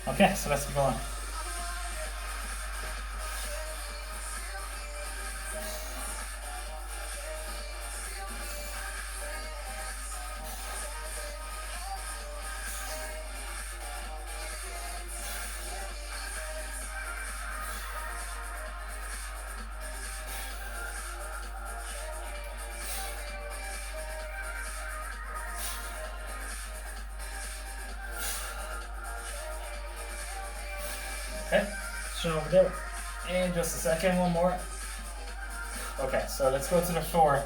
Okay, so let's keep going. Okay, so over there. In just a second, one more. Okay, so let's go to the floor.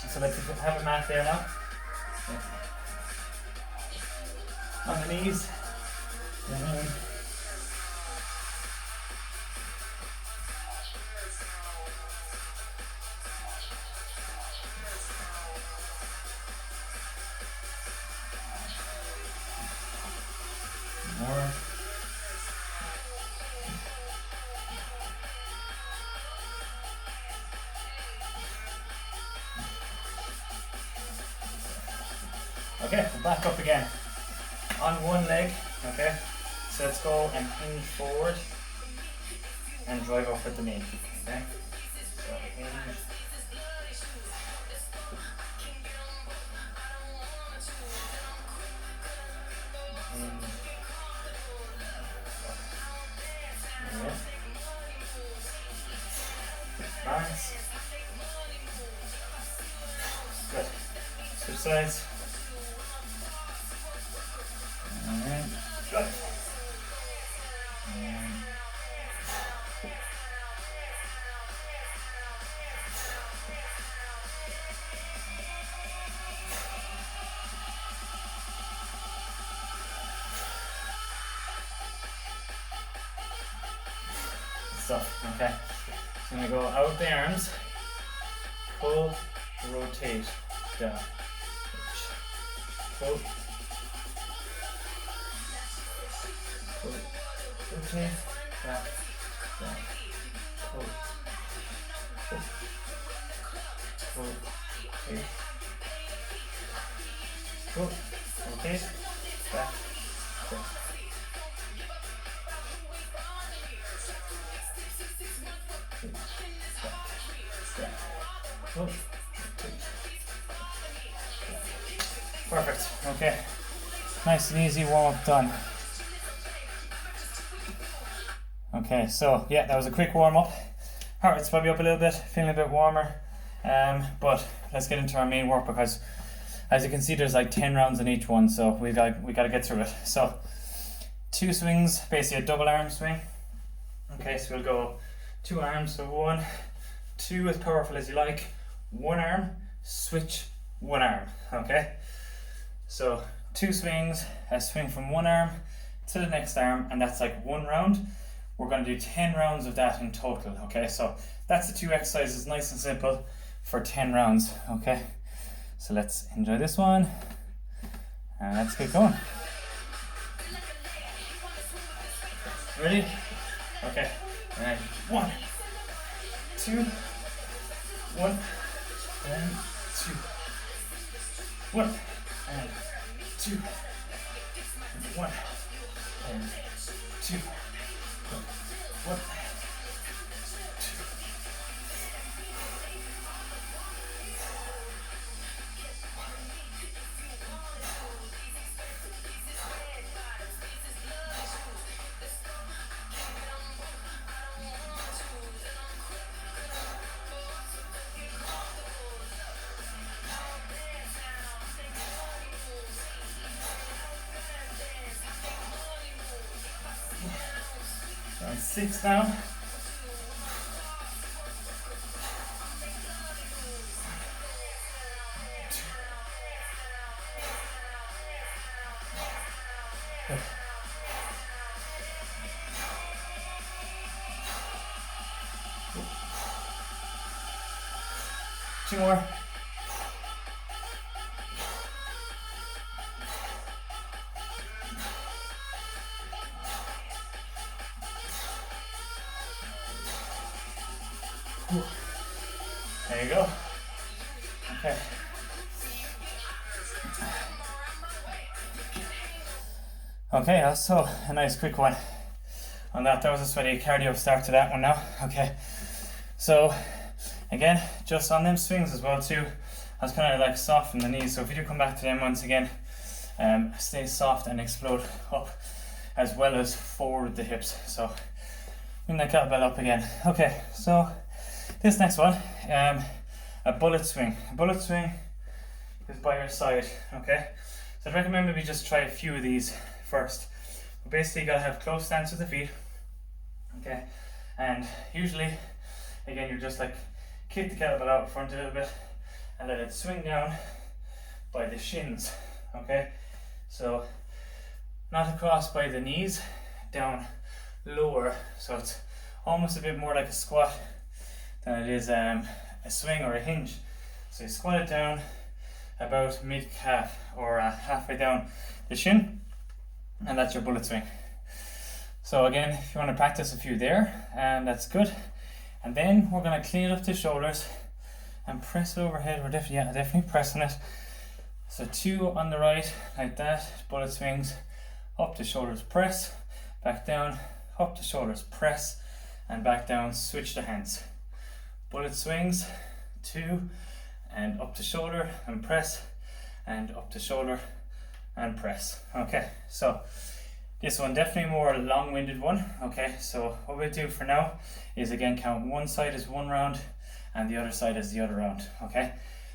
So let's have a mat there now. On the knees. More. Okay, we're back up again. On one leg, okay? So let's go and hinge forward and drive up with the knee, okay? So hinge. Hinge. Yeah. Balance. Good. Switch sides. Good. Stuff. Okay. So I'm gonna go out the arms, pull, rotate, down, pull, rotate, back, down, pull, rotate, pull, rotate, back, down. Perfect. Okay. Nice and easy warm up done. Okay, so yeah, that was a quick warm up. Heart rate's probably up a little bit, feeling a bit warmer. But let's get into our main work because as you can see there's like 10 rounds in each one, so we got to get through it. So 2 swings, basically a double arm swing. Okay, so we'll go 2 arms, so 1, 2 as powerful as you like, 1 arm, switch 1 arm, okay? So 2 swings, a swing from 1 arm to the next arm, and that's like 1 round. We're going to do 10 rounds of that in total, okay? So that's the 2 exercises, nice and simple, for 10 rounds, okay? So let's enjoy this one, and let's get going. Ready? Okay, and 1, 2, 1, and 2, 1, and 2, 1, and 2, 1, 2. Round 6 now. Two more. There you go. Okay. Okay, so a nice quick one on that. That was a sweaty cardio start to that one now. Okay, so again, just on them swings as well too, I was kind of like soft in the knees. So if you do come back to them once again, stay soft and explode up as well as forward the hips. So bring that kettlebell up again. Okay, so this next one, a bullet swing. A bullet swing is by your side. Okay, so I'd recommend maybe just try a few of these first. But basically, you gotta have close stance with the feet. Okay, and usually, again, you're just like kick the kettlebell out front a little bit and let it swing down by the shins. Okay, so not across by the knees, down lower. So it's almost a bit more like a squat than it is a swing or a hinge. So you squat it down about mid calf or halfway down the shin, and that's your bullet swing. So again, if you want to practice a few there, and that's good. And then we're going to clean it up to shoulders and press it overhead. We're definitely pressing it. So 2 on the right, like that, bullet swings, up to shoulders, press, back down, up to shoulders, press, and back down, switch the hands. Bullet swings, 2, and up to shoulder, and press, and up to shoulder, and press. Okay, so this one definitely more long-winded one. Okay, so what we'll do for now is again count one side as one round and the other side as the other round. Okay,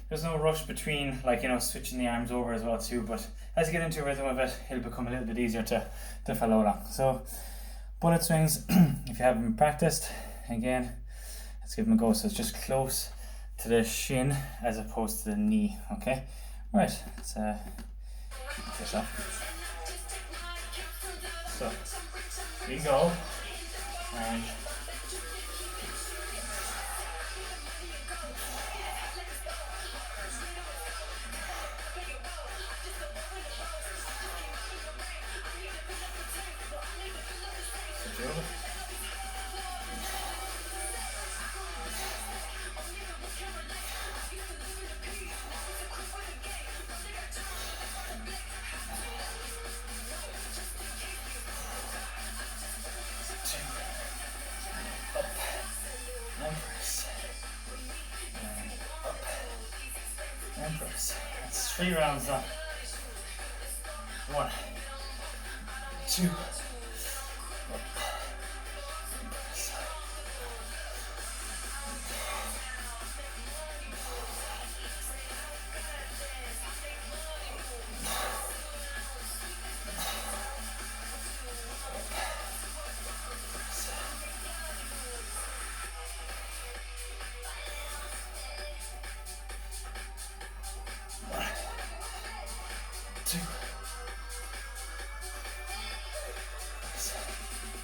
there's no rush between, like, you know, switching the arms over as well too, but as you get into a rhythm of it, it'll become a little bit easier to follow along. So bullet swings, if you haven't practiced, again, let's give them a go. So it's just close to the shin as opposed to the knee. Okay, right, let's keep this off. So we go, and that's 3 rounds done. 1, 2,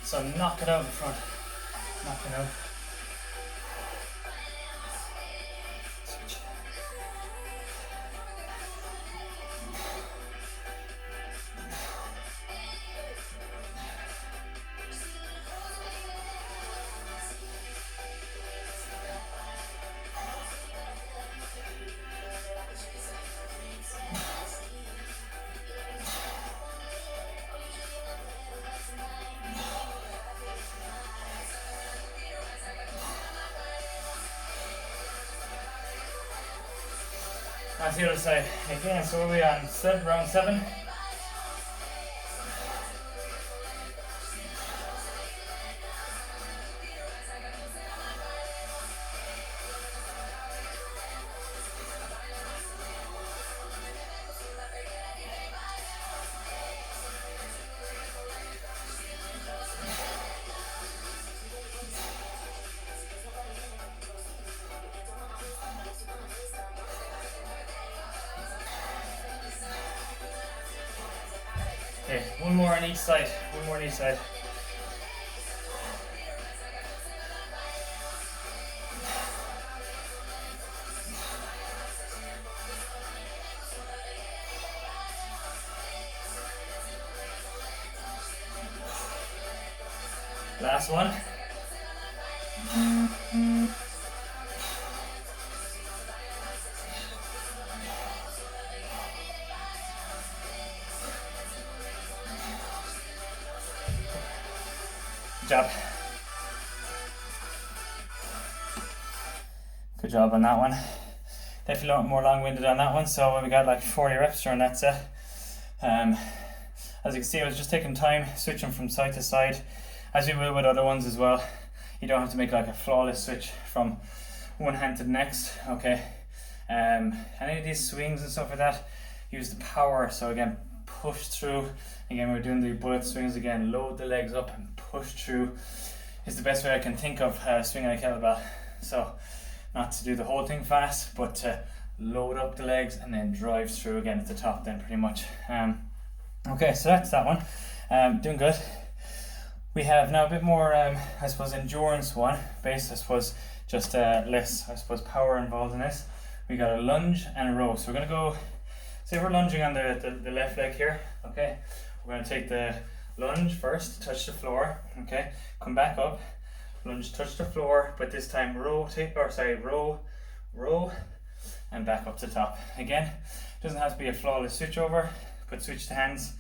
so knock it out in front. Knock it out. Switch. That's the other side. Again, so we're on round 7. Okay, one more on each side. One more on each side. Last one. job. Good job on that one. Definitely a lot more long-winded on that one, so we got like 40 reps during that set. As you can see, I was just taking time, switching from side to side, as you will with other ones as well. You don't have to make like a flawless switch from one hand to the next, okay? Any of these swings and stuff like that, use the power. So again, push through. Again, we're doing the bullet swings again. Load the legs up and push through is the best way I can think of swinging a kettlebell. So not to do the whole thing fast, but to load up the legs and then drive through again at the top then pretty much. Okay, so that's that one. Doing good. We have now a bit more, I suppose, endurance one, based, I suppose, just less, I suppose, power involved in this. We got a lunge and a row. So we're going to go, say we're lunging on the left leg here, okay? We're going to take the lunge first, touch the floor, okay? Come back up, lunge, touch the floor, but this time row, and back up to top. Again, doesn't have to be a flawless switch over, but switch the hands,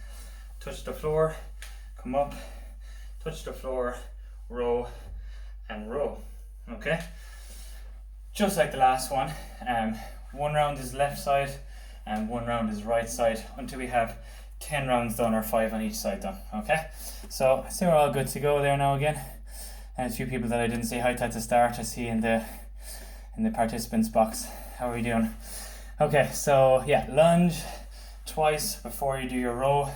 touch the floor, come up, touch the floor, row, and row, okay? Just like the last one, one round is left side and one round is right side until we have 10 rounds done or 5 on each side done, okay? So I see we're all good to go there now again. And a few people that I didn't say hi to at the start, I see in the participants box. How are we doing? Okay, so yeah, lunge twice before you do your row,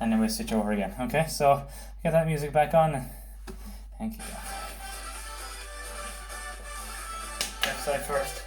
and then we'll switch over again, okay? So get that music back on. Thank you. Left side first.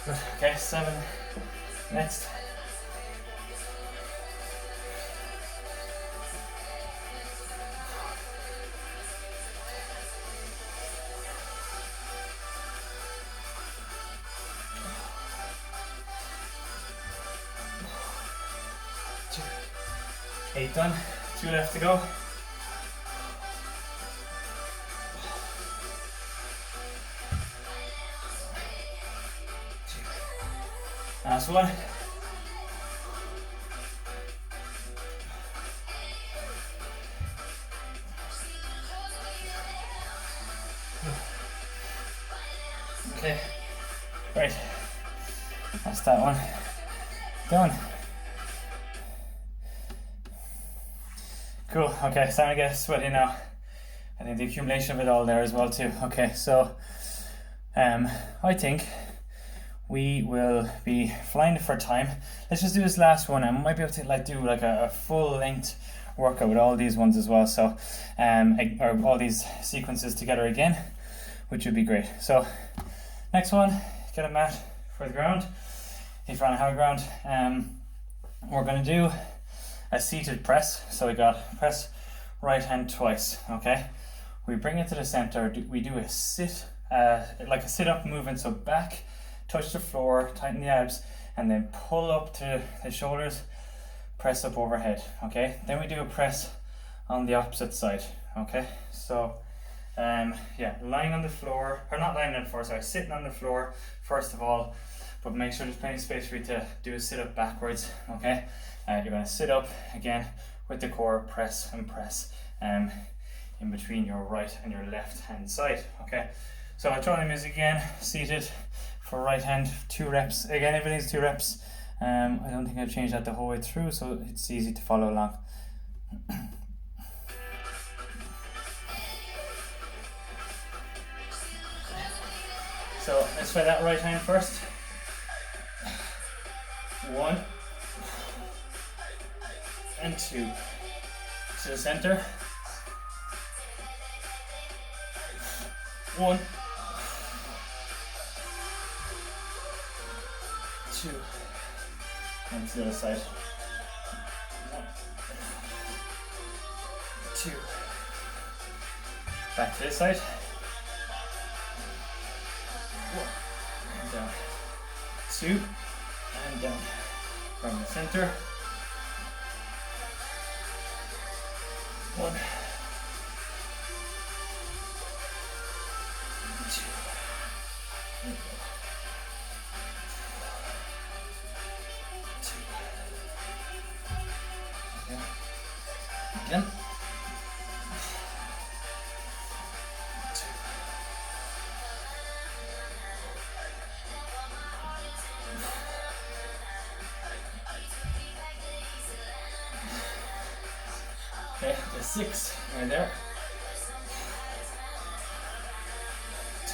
Good. Okay, 7. Next. Two. 8 done. 2 left to go. Last one. Okay, right. That's that one. Done. Cool. Okay, starting to get sweaty now. I think the accumulation of it all there as well too. Okay, so I think we will be flying for time. Let's just do this last one. I might be able to do a full length workout with all these ones as well. So, or all these sequences together again, which would be great. So, next one, get a mat for the ground. If you're on a hard ground, we're going to do a seated press. So we got press right hand twice. Okay, we bring it to the center. We do a sit, like a sit up movement. So back. Touch the floor, tighten the abs, and then pull up to the shoulders, press up overhead, okay? Then we do a press on the opposite side, okay? So, yeah, lying on the floor, or not lying on the floor, sorry, sitting on the floor, first of all, but make sure there's plenty of space for you to do a sit-up backwards, okay? You're gonna sit up, again, with the core, press and press, in between your right and your left hand side, okay? So I'll throw the music again, seated, for right hand, 2 reps. Again, everything's 2 reps. I don't think I've changed that the whole way through, so it's easy to follow along. So let's try that right hand first. 1 and 2. To the center. 1, 2, and to the other side. 1, 2. Back to this side. 1 and down. 2 and down. From the center. 1, 2, 2. Again. 2. Okay, there's 6 right there. 2.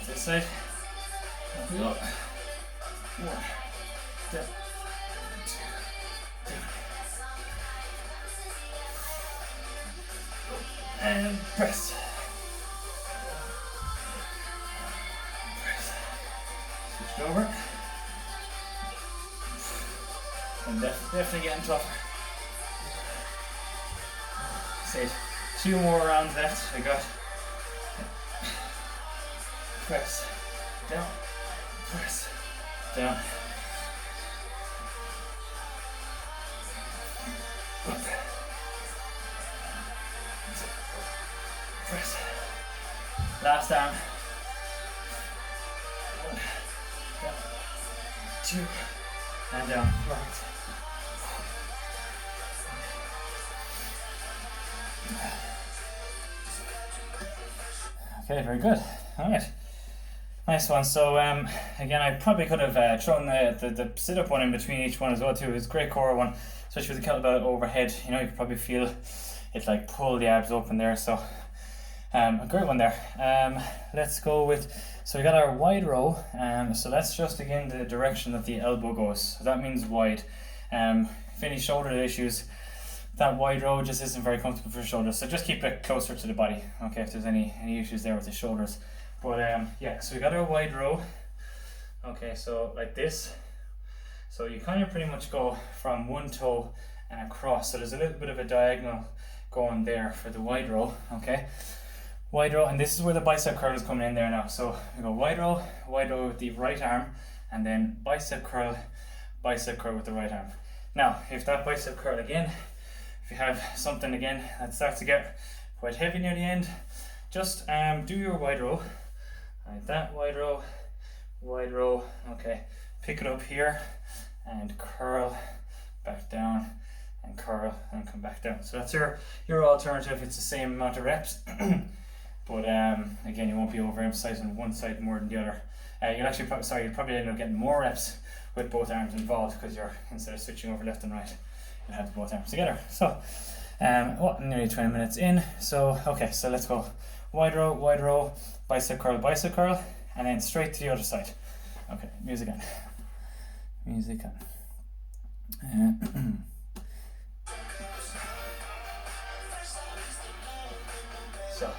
This side. Up we go. 1. Down. 2. Down. And press. Press. Switch it over. And definitely getting tougher. Say 2 more rounds left. We got press down, press down, up, press. Last arm. 1, down, 2, and down. Perfect. Okay, very good. All right, nice one. So again, I probably could have thrown the sit-up one in between each one as well too. It's a great core one, especially with the kettlebell overhead. You know, you can probably feel it like pull the abs open there. So a great one there. Let's go with, so we got our wide row. So that's just again the direction that the elbow goes. So that means wide. If any shoulder issues, that wide row just isn't very comfortable for shoulders, so just keep it closer to the body, okay, if there's any issues there with the shoulders. But yeah, so we got our wide row, okay, so like this. So you kind of pretty much go from one toe and across, so there's a little bit of a diagonal going there for the wide row, okay. Wide row, and this is where the bicep curl is coming in there now. So we go wide row with the right arm, and then bicep curl with the right arm. Now, if that bicep curl again, if you have something again that starts to get quite heavy near the end, just do your wide row, like that, wide row, okay. Pick it up here and curl back down and curl and come back down. So that's your alternative. It's the same amount of reps, but again, you won't be overemphasizing one side more than the other. You'll probably end up getting more reps with both arms involved, because you're, instead of switching over left and right, you have both arms together. So nearly 20 minutes in. So okay, so let's go wide row, bicep curl, and then straight to the other side. Okay, music on. So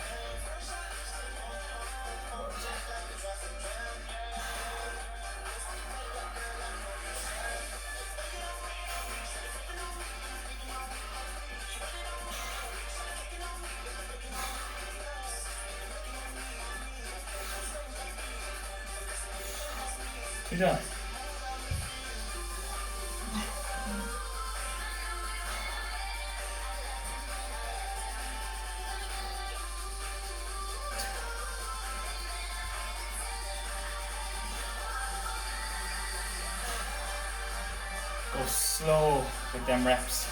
good job. Go slow with them reps.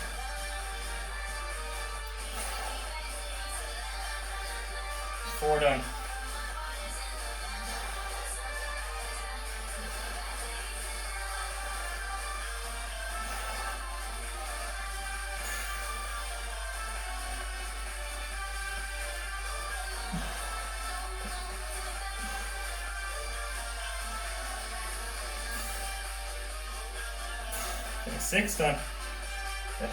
Four down. Okay, 6 done. Good.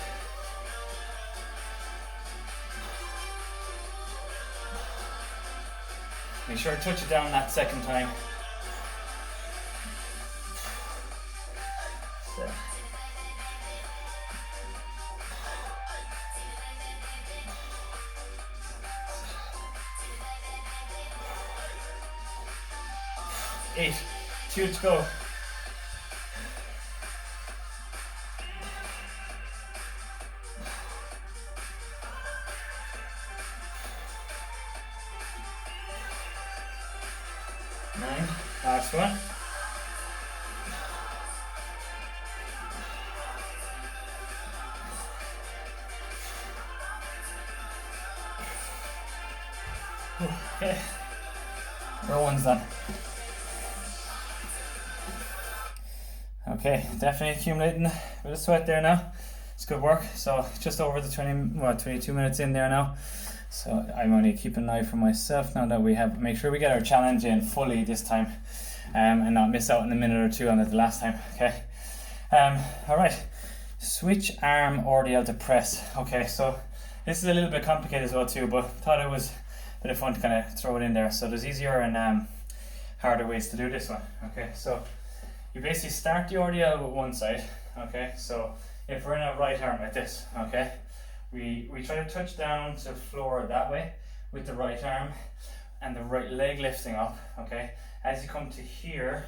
Make sure to touch it down that second time. 7. 8. 2 to go. 9. Last one. 2. Okay. Row 1's done. Okay, definitely accumulating a bit of sweat there now. It's good work. So just over the 22 minutes in there now. So I'm only keeping an eye for myself now that we have, make sure we get our challenge in fully this time, and not miss out in a minute or two on it the last time. Okay. All right. Switch arm RDL to press. Okay, so this is a little bit complicated as well too, but thought it was a bit of fun to kind of throw it in there. So there's easier and harder ways to do this one. Okay, so you basically start the RDL with one side. Okay, so if we're in a right arm like this, okay, we try to touch down to the floor that way with the right arm and the right leg lifting up. Okay, as you come to here,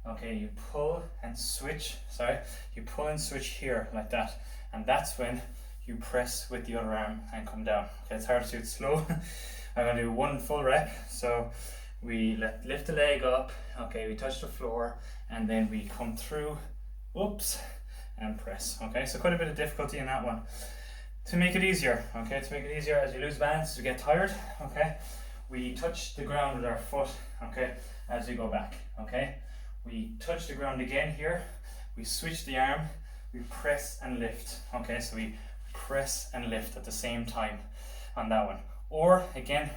okay, you pull and switch. You pull and switch here like that, and that's when you press with the other arm and come down. Okay, it's hard to do it slow. I'm gonna do one full rep. So we lift the leg up. Okay, we touch the floor, and then we come through. Whoops, and press. Okay, so quite a bit of difficulty in that one. To make it easier, okay, as you lose balance, as you get tired, okay, we touch the ground with our foot, okay, as we go back, okay. We touch the ground again here, we switch the arm, we press and lift, okay, so we press and lift at the same time on that one. Or, again,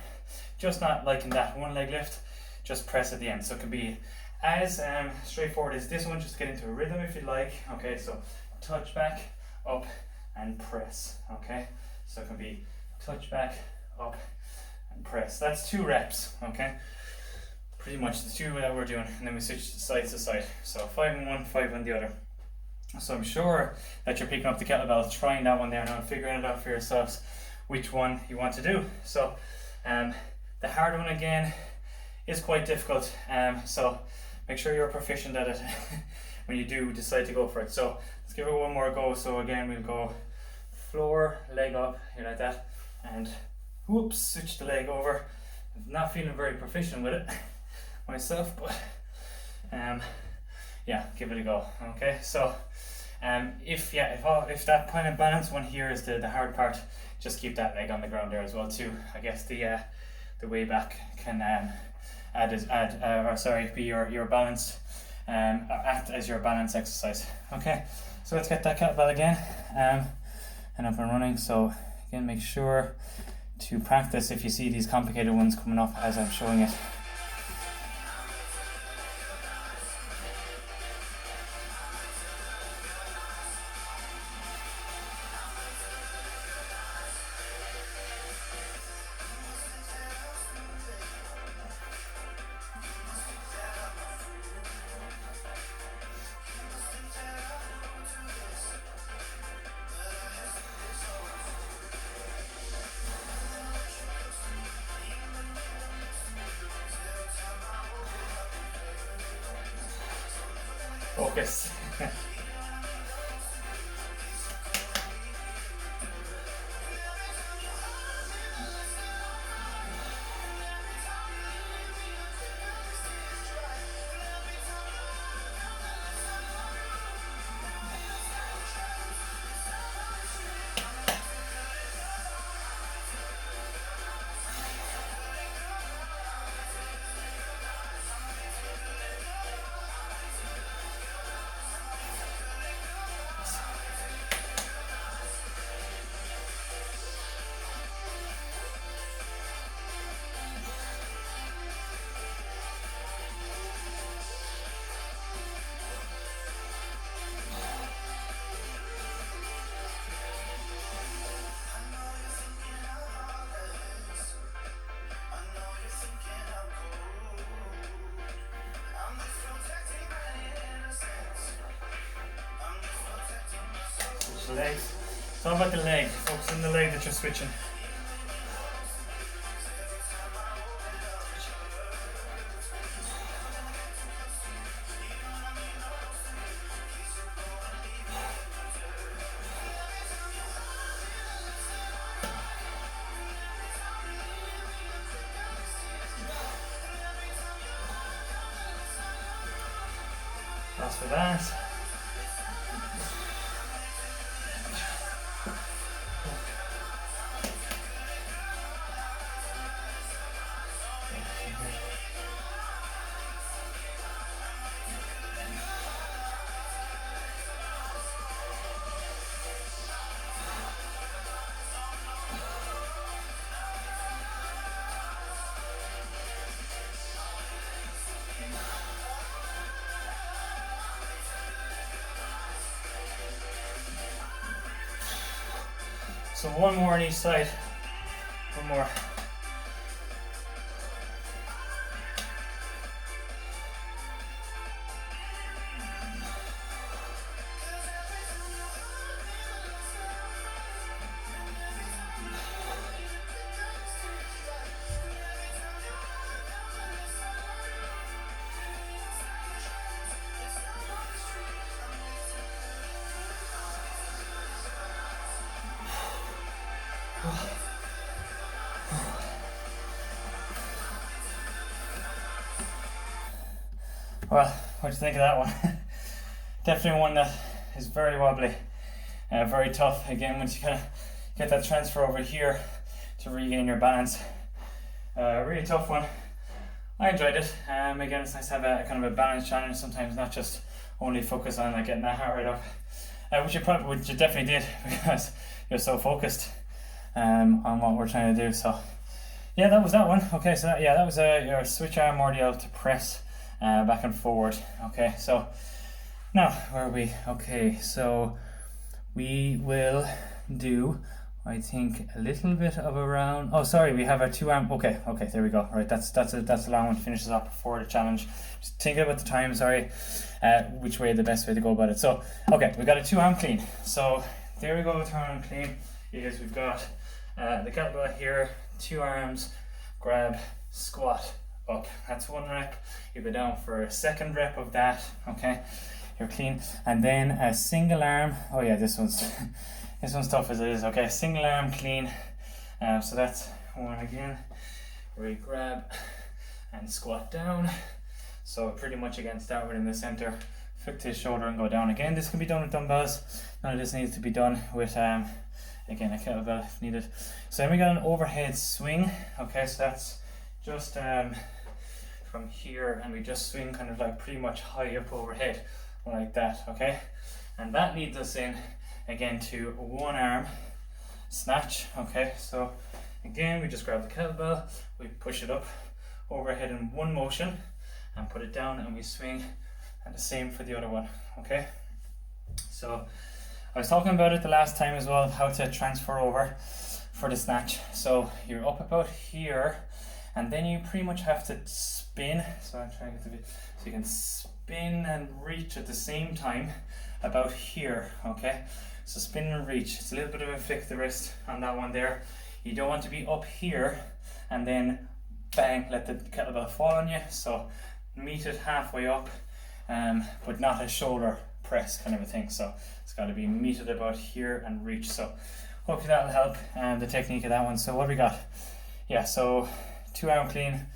just not like in that one leg lift, just press at the end. So it can be as straightforward as this one, just get into a rhythm if you'd like, okay, so touch back, up, and press. Okay, so it can be touch back, up, and press. That's 2 reps. Okay, pretty much the 2 that we're doing, and then we switch side to side. So 5 on one, 5 on the other. So I'm sure that you're picking up the kettlebell, trying that one there now, and figuring it out for yourselves which one you want to do. So the hard one again is quite difficult. So make sure you're proficient at it when you do decide to go for it. So let's give it one more go. So again, we'll go floor, leg up, here like that, and whoops, switch the leg over. I'm not feeling very proficient with it myself, but yeah, give it a go. Okay, so if that kind of balance one here is the hard part, just keep that leg on the ground there as well too. I guess the way back can be your balance, act as your balance exercise. Okay, so let's get that kettlebell again and up and running. So again, make sure to practice if you see these complicated ones coming up as I'm showing it. Focus. switch the legs. It's all about the leg. Focus on the leg that you're switching. Last for that. So one more on each side. One more. Well, what do you think of that one? Definitely one that is very wobbly, very tough. Again, once you kind of get that transfer over here to regain your balance, really tough one. I enjoyed it. Again, it's nice to have a kind of a balance challenge sometimes, not just only focus on like getting that heart rate up, which you definitely did because you're so focused on what we're trying to do. So yeah, that was that one. Okay, so that was your switch arm RDL to press back and forward. Okay, so now where are we? Okay, so we will do, I think, a little bit of a round. Oh, sorry, we have our 2 arm. Okay, there we go. Right, that's a long one to finish this up before the challenge. Just thinking about the time. Sorry, which way the best way to go about it. So okay, we got a 2 arm clean. So there we go with 2 arm clean. Is we've got the kettlebell here, 2 arms, grab, squat, up. That's 1 rep. You go down for a 2nd rep of that. Okay, you're clean, and then a single arm. Oh yeah, this one's tough as it is. Okay, single arm clean. So that's 1 again, where you grab and squat down. So pretty much again start within the center, flick to the shoulder and go down again. This can be done with dumbbells. None of this needs to be done with again a kettlebell if needed. So then we got an overhead swing. Okay, so that's just from here, and we just swing kind of like pretty much high up overhead like that. Okay, and that leads us in again to 1 arm snatch. Okay, so again we just grab the kettlebell, we push it up overhead in 1 motion and put it down, and we swing, and the same for the other one. Okay, so I was talking about it the last time as well, how to transfer over for the snatch. So you're up about here, and then you pretty much have to spin. So I'm trying to get the so you can spin and reach at the same time about here. Okay, so spin and reach. It's a little bit of a flick the wrist on that one there. You don't want to be up here and then bang, let the kettlebell fall on you. So meet it halfway up, but not a shoulder press kind of a thing. So it's got to be meted about here and reach. So hopefully that'll help the technique of that one. So what we got? Yeah, so 2 arm clean,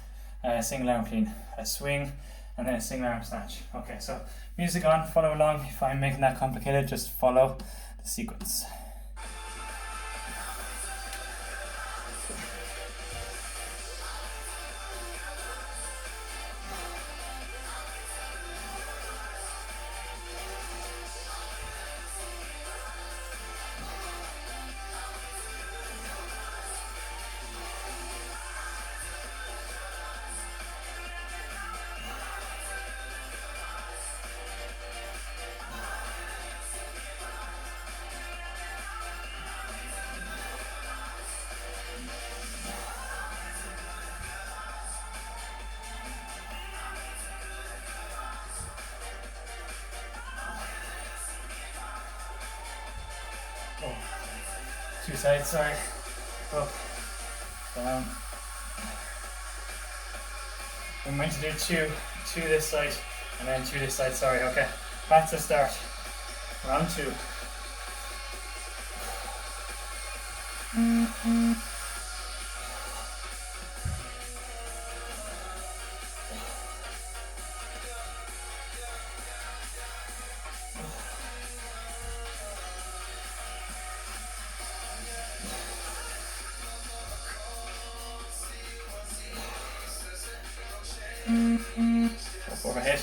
single arm clean, a swing, and then a single arm snatch. Okay, so music on, follow along. If I'm making that complicated, just follow the sequence. Two sides, sorry. Up, down. I'm going to do two this side and then two this side, sorry, okay. Back to start. Round 2. Up overhead.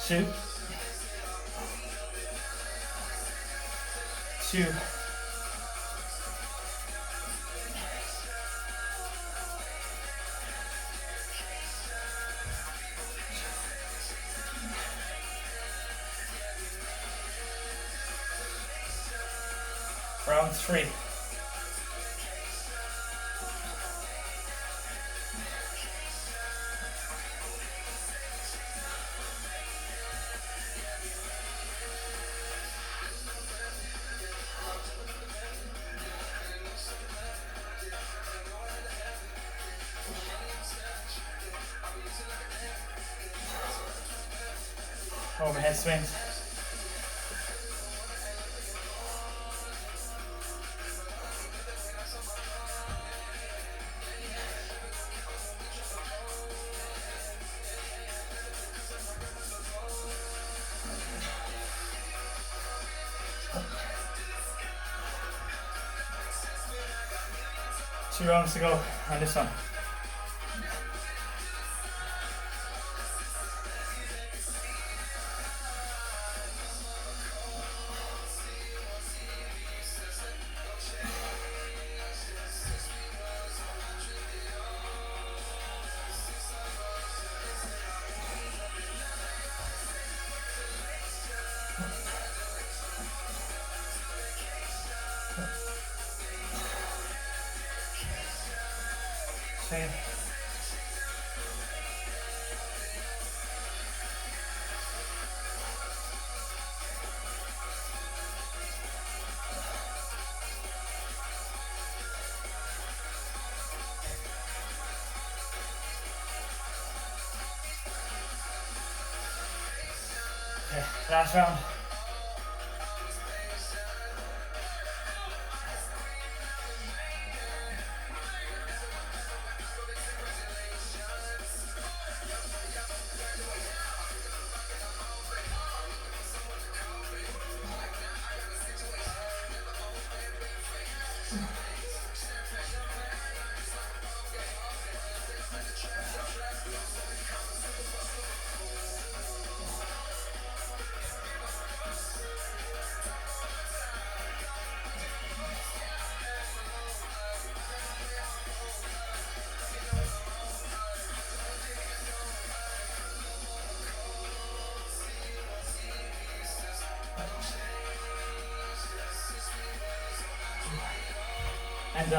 2. 2. Round 3. Overhead swings. Two rounds to go on this one. Okay. Last round. And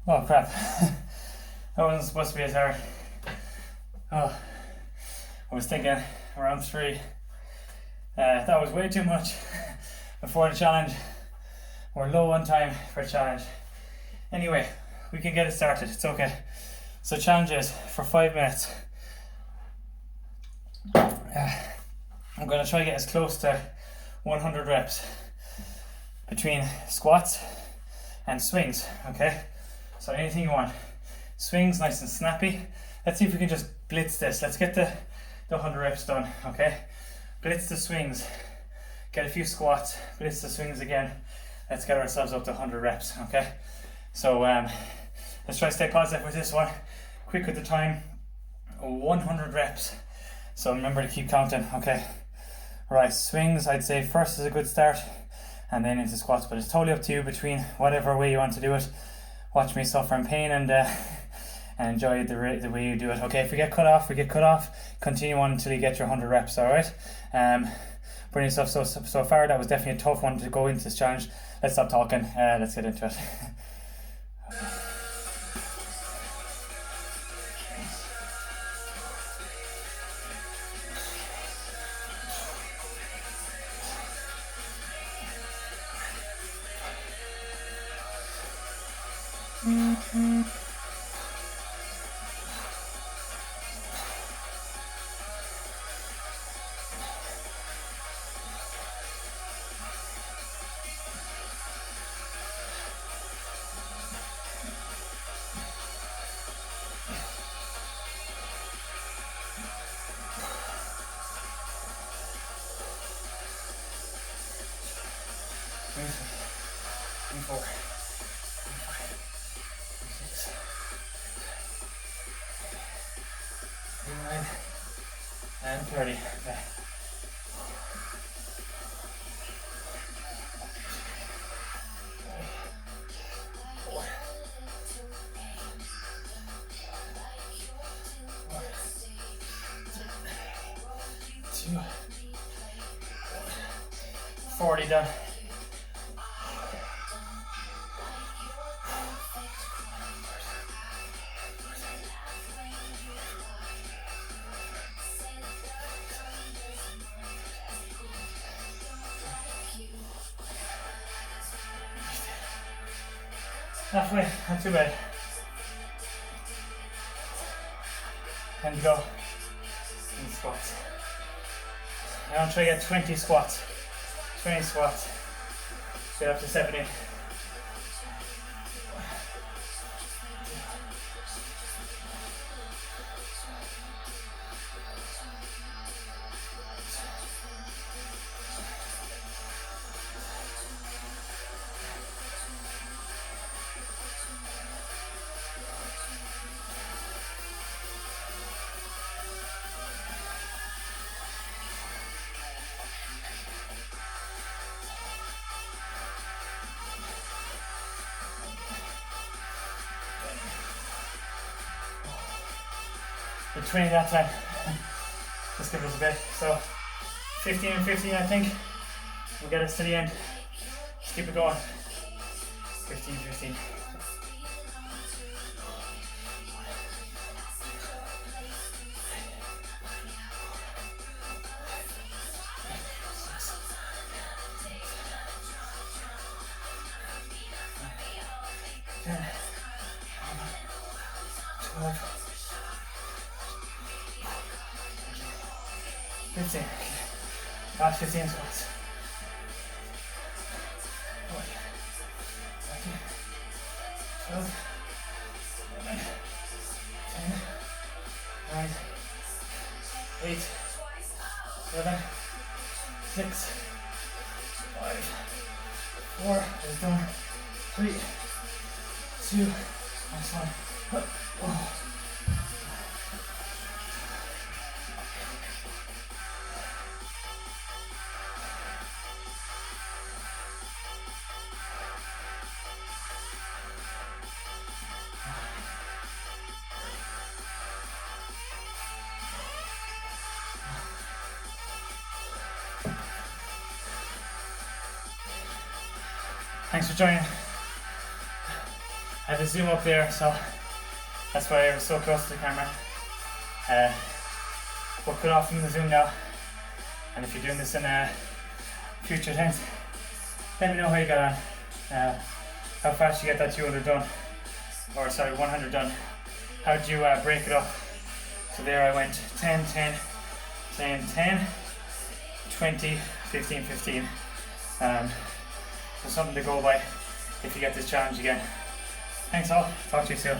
oh crap, that wasn't supposed to be as hard. Oh, I was thinking round 3, that was way too much before the challenge. We're low on time for a challenge. Anyway, we can get it started, it's okay. So challenge is for 5 minutes. I'm going to try to get as close to 100 reps between squats and swings, okay? So anything you want. Swings, nice and snappy. Let's see if we can just blitz this. Let's get the 100 reps done, okay? Blitz the swings. Get a few squats, blitz the swings again. Let's get ourselves up to 100 reps, okay? So let's try to stay positive with this one. Quick with the time, 100 reps. So remember to keep counting, okay? Right, swings, I'd say first is a good start and then into squats, but it's totally up to you between whatever way you want to do it. Watch me suffer in pain and enjoy the way you do it. Okay, if we get cut off, we get cut off. Continue on until you get your 100 reps, alright? Brilliant stuff so far. That was definitely a tough one to go into this challenge. Let's stop talking, let's get into it. And 30. Okay. Two. 40 done. Halfway, not too bad. Time to go in squats. I want to try to get 20 squats. 20 squats. Get up to 70. The 20 that time. Let's give us a bit. So 15 and 15 I think. We'll get us to the end. Just keep it going. 15, 15. Last 15 squats. 12, 11, 10, 9, 8, 7, 6, 5, 4, it's done. 3, 2, next one. Oh. Thanks for joining. I had to zoom up there, so that's why I was so close to the camera. We'll cut off from the zoom now, and if you're doing this in future times, let me know how you got on, how fast you get that 200 done, or sorry, 100 done. How did you break it up? So there I went 10, 10, 10, 10, 20, 15, 15. So something to go by if you get this challenge again. Thanks all, talk to you soon.